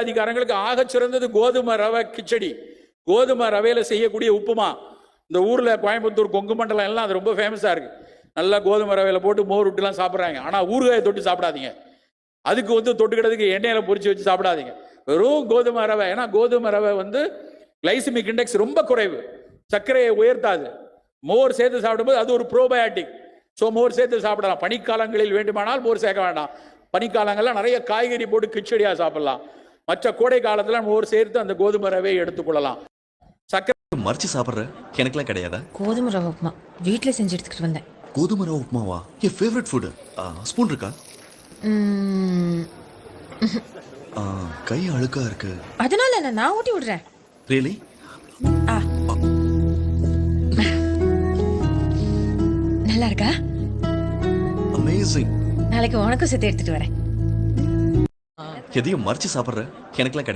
அதிகாரங்களுக்கு ஆகச் சிறந்தது கோதுமை ரவை கிச்சடி. கோதுமை ரவையில செய்யக்கூடிய உப்புமா. இந்த ஊர்ல கோயம்புத்தூர் கொங்கு மண்டலம் எல்லாம் அது ரொம்ப ஃபேமஸா இருக்கு. நல்லா கோதுமை ரவையில போட்டு மோர் விட்டுலாம் சாப்பிட்றாங்க. ஆனா ஊறுகாயை தொட்டு சாப்பிடாதீங்க. அதுக்கு தொட்டுக்கிறதுக்கு எண்ணெயில பொரிச்சு வச்சு சாப்பிடாதீங்க. வெறும் கோதுமை ரவை. ஏன்னா கோதுமை ரவை கிளைசிமிக் இண்டெக்ஸ் ரொம்ப குறைவு, சர்க்கரையை உயர்த்தாது. மோர் சேர்த்து சாப்பிடும்போது அது ஒரு ப்ரோபயாட்டிக். ஸோ மோர் சேர்த்து சாப்பிடலாம். பனிக்காலங்களில் வேண்டுமானால் மோர் சேர்க்க வேண்டாம். பனிக்காலங்கள்லாம் நிறைய காய்கறி போட்டு கிச்சடியாக சாப்பிடலாம். மற்ற கோடை காலத்தில் மோர் சேர்த்து அந்த கோதுமை ரவையை எடுத்துக்கொள்ளலாம். சர்க்கரை மறைச்சு சாப்பிட்ற எனக்குலாம் கிடையாதா? கோதுமை ரவை உப்புமா வீட்டில் செஞ்சு எடுத்துக்கிட்டு வந்தேன். கோதுமை ரவை உப்புமாவா? என் ஃபேவரட் ஃபுட். ஸ்பூன் இருக்கா? கை அழுக்கா இருக்கு. அதனால நான் ஊட்டி விடுறேன். ரியலி? நல்லா இருக்கா? அமேசிங். நாளைக்கு உனக்கும் சேர்த்து எடுத்துட்டு வரேன். எதையும் மறைச்சு சாப்பிட்ற எனக்குலாம் கிடையாது.